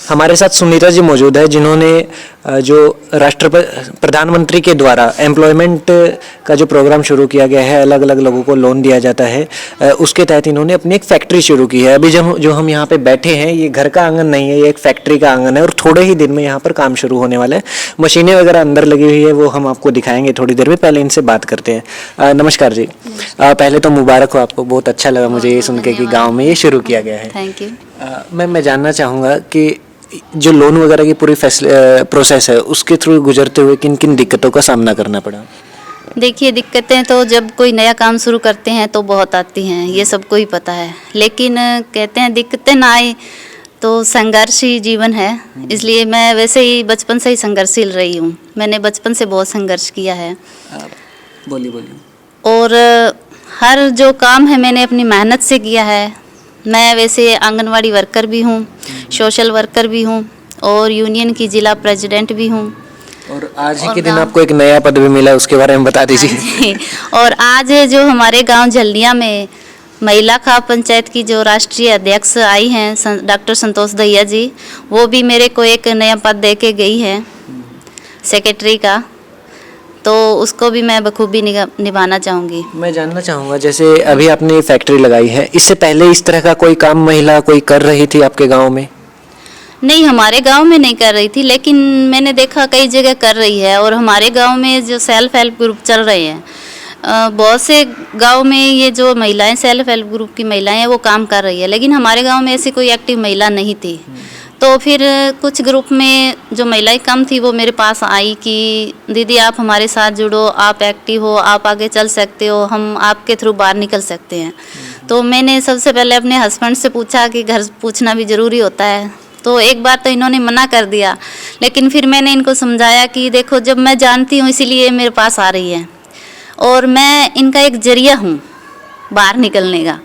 हमारे साथ सुनीता जी मौजूद है, जिन्होंने जो प्रधानमंत्री के द्वारा एम्प्लॉयमेंट का जो प्रोग्राम शुरू किया गया है, अलग अलग लोगों को लोन दिया जाता है, उसके तहत इन्होंने अपनी एक फैक्ट्री शुरू की है। अभी जो हम यहाँ पे बैठे हैं, ये घर का आंगन नहीं है, ये एक फैक्ट्री का आंगन है और थोड़े ही दिन में यहाँ पर काम शुरू होने वाला है। मशीनें वगैरह अंदर लगी हुई है, वो हम आपको दिखाएंगे थोड़ी देर में। पहले इनसे बात करते हैं। नमस्कार जी। पहले तो मुबारक हो आपको, बहुत अच्छा लगा मुझे ये सुन के कि गाँव में ये शुरू किया गया है। Thank you. मैं जानना चाहूँगा कि जो लोन वगैरह की पूरी प्रोसेस है, उसके थ्रू गुजरते हुए किन किन दिक्कतों का सामना करना पड़ा? देखिए, दिक्कतें तो जब कोई नया काम शुरू करते हैं तो बहुत आती हैं, ये सबको ही पता है। लेकिन कहते हैं दिक्कतें ना आए तो संघर्ष ही जीवन है। इसलिए मैं वैसे ही बचपन से ही संघर्षशील रही हूँ। मैंने बचपन से बहुत संघर्ष किया है। बोलिए। और हर जो काम है मैंने अपनी मेहनत से किया है। मैं वैसे आंगनवाड़ी वर्कर भी हूँ, सोशल वर्कर भी हूँ और यूनियन की जिला प्रेसिडेंट भी हूँ। और आज ही के दिन आपको एक नया पद भी मिला, उसके बारे में बता दीजिए। और आज जो हमारे गांव झल्लिया में महिला खाप पंचायत की जो राष्ट्रीय अध्यक्ष आई हैं डॉक्टर संतोष दहिया जी, वो भी मेरे को एक नया पद दे के गई है सेक्रेटरी का, तो उसको भी मैं बखूबी निभाना चाहूँगी। मैं जानना चाहूँगा, जैसे अभी आपने फैक्ट्री लगाई है, इससे पहले इस तरह का कोई काम महिला कोई कर रही थी आपके गांव में? नहीं, हमारे गांव में नहीं कर रही थी, लेकिन मैंने देखा कई जगह कर रही है। और हमारे गांव में जो सेल्फ हेल्प ग्रुप चल रहे हैं, बहुत से गांव में ये जो महिलाएं सेल्फ हेल्प ग्रुप की महिलाएं हैं वो काम कर रही है, लेकिन हमारे गांव में ऐसी कोई एक्टिव महिला नहीं थी। तो फिर कुछ ग्रुप में जो महिलाएं कम थी वो मेरे पास आई कि दीदी आप हमारे साथ जुड़ो, आप एक्टिव हो, आप आगे चल सकते हो, हम आपके थ्रू बाहर निकल सकते हैं। तो मैंने सबसे पहले अपने हस्बैंड से पूछा कि घर पूछना भी ज़रूरी होता है। तो एक बार तो इन्होंने मना कर दिया, लेकिन फिर मैंने इनको समझाया कि देखो जब मैं जानती हूँ इसीलिए मेरे पास आ रही है और मैं इनका एक जरिया हूँ बाहर निकलने का।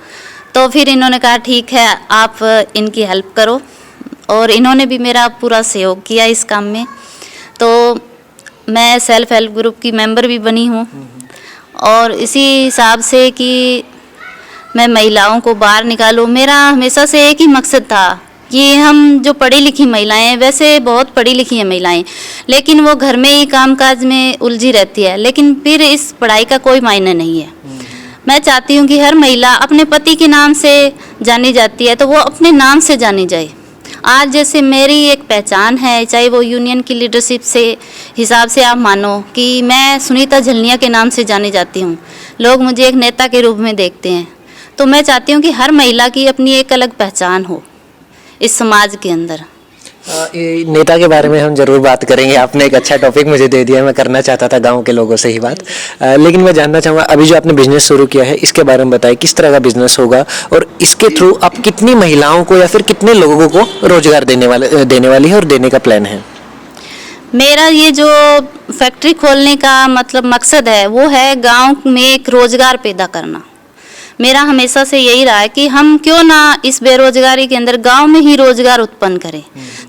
तो फिर इन्होंने कहा ठीक है आप इनकी हेल्प करो, और इन्होंने भी मेरा पूरा सहयोग किया इस काम में। तो मैं सेल्फ हेल्प ग्रुप की मेंबर भी बनी हूँ और इसी हिसाब से कि मैं महिलाओं को बाहर निकालूँ। मेरा हमेशा से एक ही मकसद था कि हम जो पढ़ी लिखी महिलाएं हैं, वैसे बहुत पढ़ी लिखी हैं महिलाएं, लेकिन वो घर में ही कामकाज में उलझी रहती है, लेकिन फिर इस पढ़ाई का कोई मायने नहीं है। मैं चाहती हूँ कि हर महिला अपने पति के नाम से जानी जाती है तो वो अपने नाम से जानी जाए। आज जैसे मेरी एक पहचान है, चाहे वो यूनियन की लीडरशिप से हिसाब से आप मानो कि मैं सुनीता झल्लिया के नाम से जानी जाती हूँ, लोग मुझे एक नेता के रूप में देखते हैं। तो मैं चाहती हूँ कि हर महिला की अपनी एक अलग पहचान हो इस समाज के अंदर। ये नेता के बारे में हम जरूर बात करेंगे, आपने एक अच्छा टॉपिक मुझे दे दिया। मैं करना चाहता था गांव के लोगों से ही बात, लेकिन मैं जानना चाहूँगा अभी जो आपने बिजनेस शुरू किया है इसके बारे में बताइए, किस तरह का बिजनेस होगा और इसके थ्रू आप कितनी महिलाओं को या फिर कितने लोगों को रोजगार देने वाली है और देने का प्लान है? मेरा ये जो फैक्ट्री खोलने का मतलब मकसद है वो है गाँव में एक रोजगार पैदा करना। मेरा हमेशा से यही रहा है कि हम क्यों ना इस बेरोजगारी के अंदर गांव में ही रोजगार उत्पन्न करें,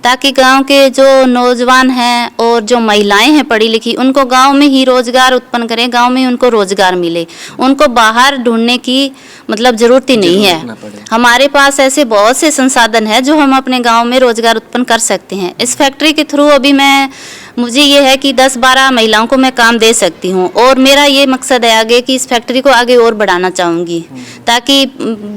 ताकि गांव के जो नौजवान हैं और जो महिलाएं हैं पढ़ी लिखी, उनको गांव में ही रोजगार उत्पन्न करें, गांव में ही उनको रोजगार मिले, उनको बाहर ढूंढने की मतलब ज़रूरत ही नहीं है। हमारे पास ऐसे बहुत से संसाधन हैं जो हम अपने गाँव में रोजगार उत्पन्न कर सकते हैं। इस फैक्ट्री के थ्रू अभी मुझे ये है कि 10-12 महिलाओं को मैं काम दे सकती हूँ, और मेरा ये मकसद है आगे कि इस फैक्ट्री को आगे और बढ़ाना चाहूँगी, ताकि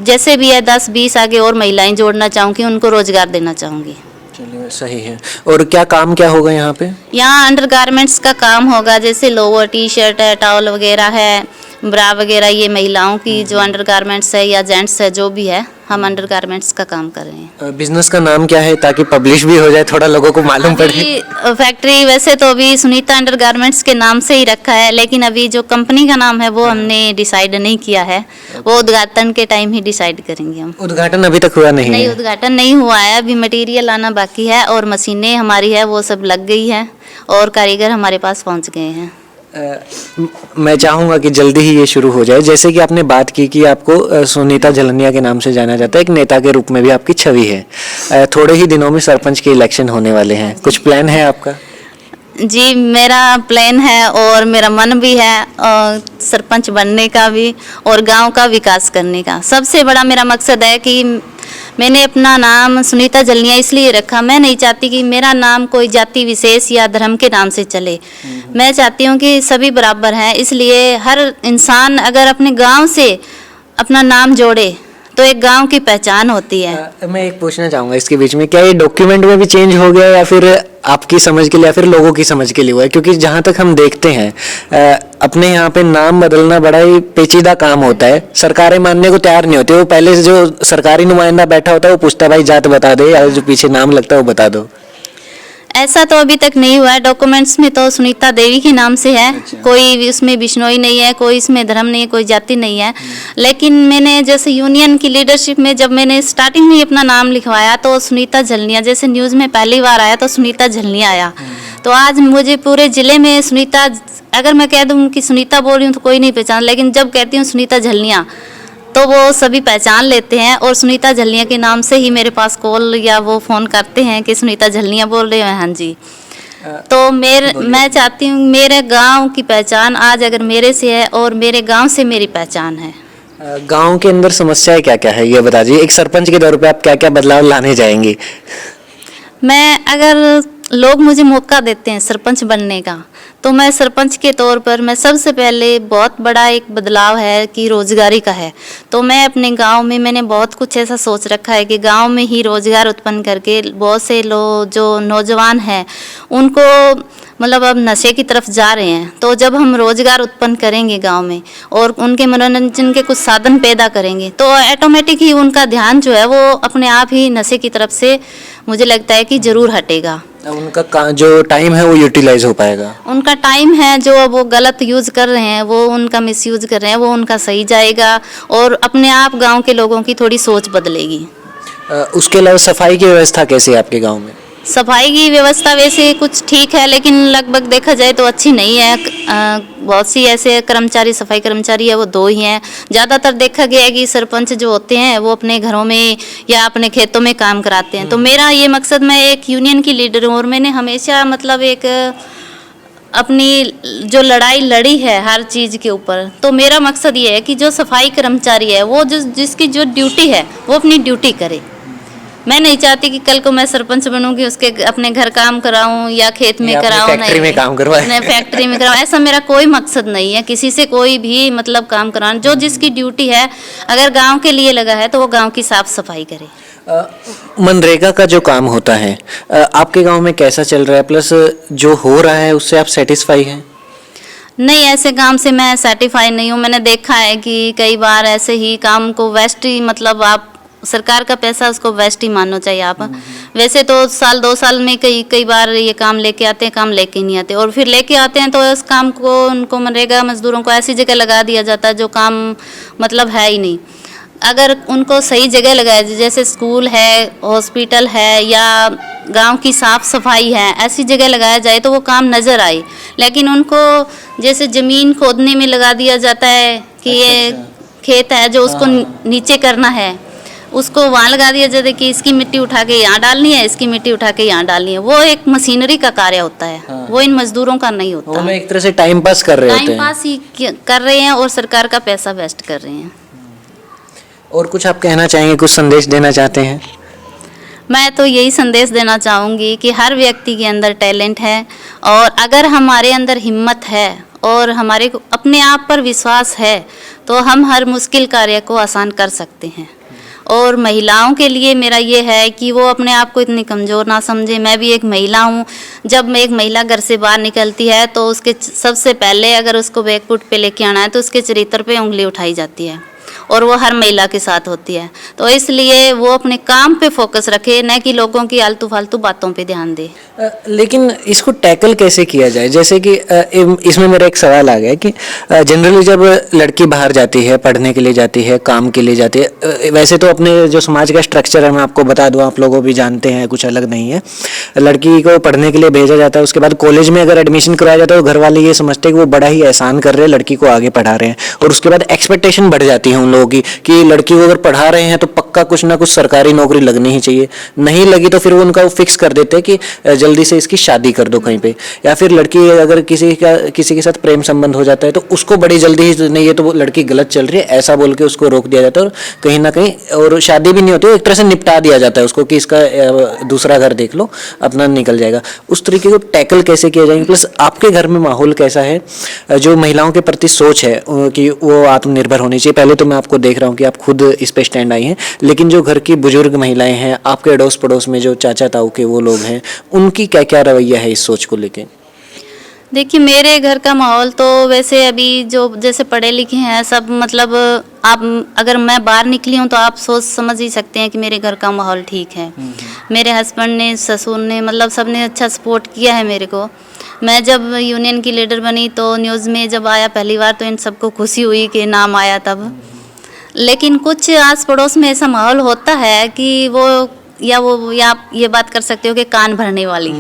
जैसे भी है 10-20 आगे और महिलाएं जोड़ना चाहूँगी, उनको रोजगार देना चाहूँगी। चलिए, सही है। और काम क्या होगा यहाँ पे? यहाँ अंडर गारमेंट्स का काम होगा, जैसे लोअर, टी शर्ट है, टॉवल वगैरह है, ब्रा वगैरह, ये महिलाओं की जो अंडर गारमेंट्स है या जेंट्स है जो भी है, हम अंडर गारमेंट्स का काम कर रहे हैं। बिजनेस का नाम क्या है ताकि पब्लिश भी हो जाए, थोड़ा लोगों को मालूम पड़े? फैक्ट्री वैसे तो अभी सुनीता अंडर गारमेंट्स के नाम से ही रखा है, लेकिन अभी जो कंपनी का नाम है वो हमने डिसाइड नहीं किया है, वो उद्घाटन के टाइम ही डिसाइड करेंगे हम। उद्घाटन अभी तक हुआ नहीं? नहीं, उद्घाटन नहीं हुआ है, अभी मटेरियल आना बाकी है और मशीनें हमारी है वो सब लग गई है और कारीगर हमारे पास पहुंच गए हैं। मैं चाहूँगा कि जल्दी ही ये शुरू हो जाए। जैसे कि आपने बात की कि आपको सुनीता झल्लिया के नाम से जाना जाता है, एक नेता के रूप में भी आपकी छवि है। थोड़े ही दिनों में सरपंच के इलेक्शन होने वाले हैं, कुछ प्लान है आपका? जी, मेरा प्लान है और मेरा मन भी है सरपंच बनने का भी और गांव का विकास करने का। सबसे बड़ा मेरा मकसद है कि मैंने अपना नाम सुनीता जलनिया इसलिए रखा, मैं नहीं चाहती कि मेरा नाम कोई जाति विशेष या धर्म के नाम से चले। मैं चाहती हूँ कि सभी बराबर हैं, इसलिए हर इंसान अगर अपने गांव से अपना नाम जोड़े तो एक गांव की पहचान होती है। मैं एक पूछना चाहूँगा इसके बीच में, क्या ये डॉक्यूमेंट में भी चेंज हो गया या फिर आपकी समझ के लिए या फिर लोगों की समझ के लिए हुआ है? क्योंकि जहाँ तक हम देखते हैं अपने यहाँ पे नाम बदलना बड़ा ही पेचीदा काम होता है, सरकारें मानने को तैयार नहीं होती। वो पहले से जो सरकारी नुमाइंदा बैठा होता है वो पूछता है भाई जात बता दे, या जो पीछे नाम लगता है वो बता दो। ऐसा तो अभी तक नहीं हुआ है। डॉक्यूमेंट्स में तो सुनीता देवी के नाम से है। अच्छा। कोई इसमें बिश्नोई नहीं है, कोई इसमें धर्म नहीं है, कोई जाति नहीं है। लेकिन मैंने जैसे यूनियन की लीडरशिप में जब मैंने स्टार्टिंग में ही अपना नाम लिखवाया तो सुनीता झलनिया, जैसे न्यूज़ में पहली बार आया तो सुनीता झलनिया आया। तो आज मुझे पूरे ज़िले में सुनीता, अगर मैं कह दूँ कि सुनीता बोल रही हूँ तो कोई नहीं पहचान, लेकिन जब कहती हूँ सुनीता झलनिया तो वो सभी पहचान लेते हैं। और सुनीता झलनिया के नाम से ही मेरे पास कॉल या वो फ़ोन करते हैं कि सुनीता झलनिया बोल रहे हैं। हाँ जी। तो मैं चाहती हूँ मेरे गांव की पहचान आज अगर मेरे से है और मेरे गांव से मेरी पहचान है। गांव के अंदर समस्याएं क्या क्या है ये बता दीजिए। एक सरपंच के तौर पे आप क्या क्या बदलाव लाने जाएंगी? मैं अगर लोग मुझे मौका देते हैं सरपंच बनने का तो मैं सरपंच के तौर पर मैं सबसे पहले बहुत बड़ा एक बदलाव है कि रोजगारी का है। तो मैं अपने गांव में मैंने बहुत कुछ ऐसा सोच रखा है कि गांव में ही रोजगार उत्पन्न करके बहुत से लोग जो नौजवान हैं उनको मतलब अब नशे की तरफ जा रहे हैं, तो जब हम रोजगार उत्पन्न करेंगे गांव में और उनके मनोरंजन के कुछ साधन पैदा करेंगे तो ऑटोमेटिक ही उनका ध्यान जो है वो अपने आप ही नशे की तरफ से मुझे लगता है कि जरूर हटेगा। उनका जो टाइम है वो यूटिलाइज हो पाएगा। उनका टाइम है जो वो गलत यूज कर रहे हैं, वो उनका मिसयूज कर रहे हैं, वो उनका सही जाएगा और अपने आप गांव के लोगों की थोड़ी सोच बदलेगी। उसके अलावा सफाई की व्यवस्था कैसी है आपके गांव में? सफाई की व्यवस्था वैसे कुछ ठीक है लेकिन लगभग देखा जाए तो अच्छी नहीं है। बहुत सी ऐसे कर्मचारी, सफाई कर्मचारी है वो 2 ही हैं। ज़्यादातर देखा गया है कि सरपंच जो होते हैं वो अपने घरों में या अपने खेतों में काम कराते हैं। तो मेरा ये मकसद, मैं एक यूनियन की लीडर हूँ और मैंने हमेशा मतलब एक अपनी जो लड़ाई लड़ी है हर चीज़ के ऊपर, तो मेरा मकसद ये है कि जो सफाई कर्मचारी है वो जिसकी जो ड्यूटी है वो अपनी ड्यूटी करे। मैं नहीं चाहती कि कल को मैं सरपंच बनूंगी उसके अपने घर काम कराऊं या खेत में कराऊं, फैक्ट्री में काम करवाएं, फैक्ट्री में कराऊं, ऐसा मेरा कोई मकसद नहीं है किसी से कोई भी मतलब काम कराना। जो जिसकी ड्यूटी है, अगर गांव के लिए लगा है तो वो गांव की साफ सफाई करे। मनरेगा का जो काम होता है आपके गांव में कैसा चल रहा है, प्लस जो हो रहा है उससे आप सेटिस्फाई हैं? नहीं, ऐसे काम से मैं सेटिस्फाई नहीं हूँ। मैंने देखा है कि कई बार ऐसे ही काम को वेस्ट ही, मतलब आप सरकार का पैसा उसको वेस्ट ही मानना चाहिए आप। वैसे तो साल 2 साल में कई बार ये काम लेके आते हैं, काम लेके नहीं आते, और फिर लेके आते हैं तो इस काम को उनको मनरेगा मजदूरों को ऐसी जगह लगा दिया जाता है जो काम मतलब है ही नहीं। अगर उनको सही जगह लगाया जाए, जैसे स्कूल है, हॉस्पिटल है या गांव की साफ सफाई है, ऐसी जगह लगाया जाए तो वो काम नज़र आए। लेकिन उनको जैसे ज़मीन खोदने में लगा दिया जाता है कि ये खेत है जो उसको नीचे करना है, उसको वहाँ लगा दिया जाता है कि इसकी मिट्टी उठा के यहाँ डालनी है, इसकी मिट्टी उठा के यहाँ डालनी है। वो एक मशीनरी का कार्य होता है, वो इन मजदूरों का नहीं होता। वो एक तरह से टाइम पास कर रहे होते हैं। टाइम पास ही कर रहे हैं और सरकार का पैसा वेस्ट कर रहे हैं। और कुछ आप कहना चाहेंगे, कुछ संदेश देना चाहते हैं? मैं तो यही संदेश देना चाहूँगी कि हर व्यक्ति के अंदर टैलेंट है और अगर हमारे अंदर हिम्मत है और हमारे को अपने आप पर विश्वास है तो हम हर मुश्किल कार्य को आसान कर सकते हैं। और महिलाओं के लिए मेरा ये है कि वो अपने आप को इतनी कमज़ोर ना समझे। मैं भी एक महिला हूँ। जब मैं एक महिला घर से बाहर निकलती है तो उसके सबसे पहले अगर उसको बैकफुट पे लेके आना है तो उसके चरित्र पे उंगली उठाई जाती है और वो हर महिला के साथ होती है। तो इसलिए वो अपने काम पे फोकस रखे, न कि लोगों की आलतू फालतू बातों पे ध्यान दे। लेकिन इसको टैकल कैसे किया जाए? जैसे कि इसमें मेरा एक सवाल आ गया कि जनरली जब लड़की बाहर जाती है, पढ़ने के लिए जाती है, काम के लिए जाती है, वैसे तो अपने जो समाज का स्ट्रक्चर है मैं आपको बता दूं, आप लोगों भी जानते हैं, कुछ अलग नहीं है। लड़की को पढ़ने के लिए भेजा जाता है, उसके बाद कॉलेज में अगर एडमिशन कराया जाता है तो घर वाले ये समझते हैं कि वो बड़ा ही एहसान कर रहे हैं, लड़की को आगे पढ़ा रहे हैं, और उसके बाद एक्सपेक्टेशन बढ़ जाती है उन लोगों की कि लड़की को अगर पढ़ा रहे हैं तो पक्का कुछ ना कुछ सरकारी नौकरी लगनी ही चाहिए, नहीं लगी तो फिर वो उनका फिक्स कर देते हैं कि जल्दी से इसकी शादी कर दो कहीं पे, या फिर लड़की अगर किसी के साथ प्रेम संबंध हो जाता है तो उसको बड़ी जल्दी ही नहीं, ये तो वो लड़की गलत चल रही है ऐसा बोल के उसको रोक दिया जाता है, और कहीं ना कहीं और शादी भी नहीं होती, एक तरह से निपटा दिया जाता है उसको कि इसका दूसरा घर देख लो, अपना निकल जाएगा। उस तरीके को टैकल कैसे किया जाएगा, प्लस आपके घर में माहौल कैसा है, जो महिलाओं के प्रति सोच है कि वो आत्मनिर्भर होनी चाहिए। पहले तो मैं आपको देख रहा हूँ कि आप खुद इस पे स्टैंड आई हैं, लेकिन जो घर की बुजुर्ग महिलाएं हैं, आपके अड़ोस पड़ोस में जो चाचा ताऊ के वो लोग हैं, उनकी क्या क्या रवैया है इस सोच को लेके? देखिए, मेरे घर का माहौल तो वैसे अभी जो जैसे पढ़े लिखे हैं सब, मतलब आप अगर मैं बाहर निकली हूँ तो आप सोच समझ ही सकते हैं कि मेरे घर का माहौल ठीक है। मेरे हस्बैंड ने, ससुर ने, मतलब सब ने अच्छा सपोर्ट किया है मेरे को। मैं जब यूनियन की लीडर बनी तो न्यूज़ में जब आया पहली बार तो इन सबको खुशी हुई कि नाम आया तब। लेकिन कुछ आस पड़ोस में ऐसा माहौल होता है कि या आप ये बात कर सकते हो कि कान भरने वाली।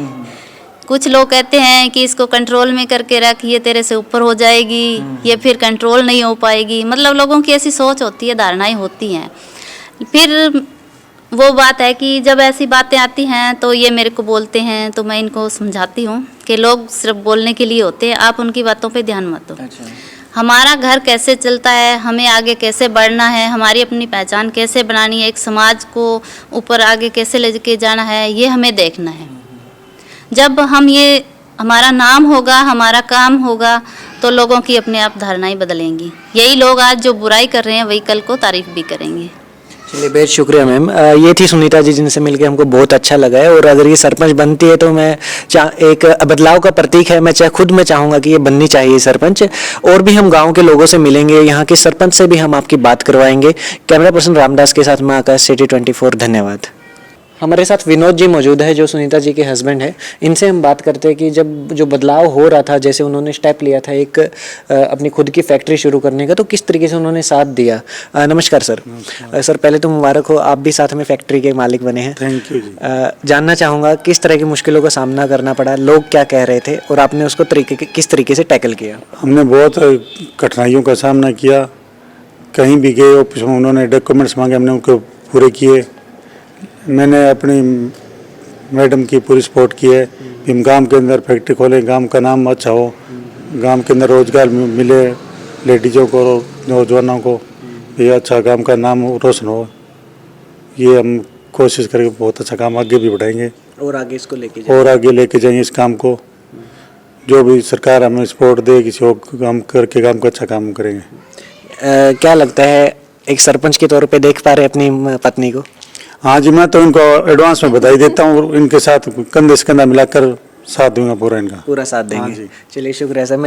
कुछ लोग कहते हैं कि इसको कंट्रोल में करके रख, ये तेरे से ऊपर हो जाएगी, ये फिर कंट्रोल नहीं हो पाएगी। मतलब लोगों की ऐसी सोच होती है, धारणाएं होती हैं। फिर वो बात है कि जब ऐसी बातें आती हैं तो ये मेरे को बोलते हैं तो मैं इनको समझाती हूँ कि लोग सिर्फ बोलने के लिए होते हैं, आप उनकी बातों पे ध्यान मत दो। अच्छा। हमारा घर कैसे चलता है, हमें आगे कैसे बढ़ना है, हमारी अपनी पहचान कैसे बनानी है, एक समाज को ऊपर आगे कैसे लेके जाना है, ये हमें देखना है। जब हम ये हमारा नाम होगा, हमारा काम होगा तो लोगों की अपने आप धारणाएं बदलेंगी। यही लोग आज जो बुराई कर रहे हैं वही कल को तारीफ भी करेंगे। चलिए, बेहद शुक्रिया मैम। ये थी सुनीता जी जिनसे मिलके हमको बहुत अच्छा लगा है, और अगर ये सरपंच बनती है तो मैं एक बदलाव का प्रतीक है, खुद मैं चाहूँगा कि ये बननी चाहिए सरपंच। और भी हम गांव के लोगों से मिलेंगे, यहाँ के सरपंच से भी हम आपकी बात करवाएंगे। कैमरा पर्सन रामदास के साथ मैं आकाश, सिटी 24। धन्यवाद। हमारे साथ विनोद जी मौजूद है जो सुनीता जी के हस्बैंड हैं। इनसे हम बात करते हैं कि जब जो बदलाव हो रहा था, जैसे उन्होंने स्टेप लिया था एक अपनी खुद की फैक्ट्री शुरू करने का, तो किस तरीके से उन्होंने साथ दिया। नमस्कार सर। सर, पहले तो मुबारक हो, आप भी साथ में फैक्ट्री के मालिक बने हैं। थैंक यू जी। जानना चाहूँगा किस तरह की मुश्किलों का सामना करना पड़ा, लोग क्या कह रहे थे और आपने उसको किस तरीके से टैकल किया? हमने बहुत कठिनाइयों का सामना किया। कहीं भी गए ऑफिस में उन्होंने डॉक्यूमेंट्स मांगे, हमने उनको पूरे किए। मैंने अपनी मैडम की पूरी सपोर्ट की है कि हम गांव के अंदर फैक्ट्री खोलें, गांव का नाम अच्छा हो, गांव के अंदर रोजगार मिले लेडीज़ों को, नौजवानों को, ये अच्छा गांव का नाम रोशन हो। ये हम कोशिश करके बहुत अच्छा काम आगे भी बढ़ाएंगे और आगे इसको लेके जाएंगे इस काम को। जो भी सरकार हमें सपोर्ट दे, किसी और काम करके काम का अच्छा काम करेंगे। क्या लगता है, एक सरपंच के तौर पे देख पा रहे अपनी पत्नी को? हाँ जी, मैं तो इनको एडवांस में बधाई देता हूँ, इनके साथ कंधे से कंधा मिलाकर साथ दूंगा, पूरा इनका पूरा साथ देंगे। हाँ जी। चलिए, शुक्रिया सर।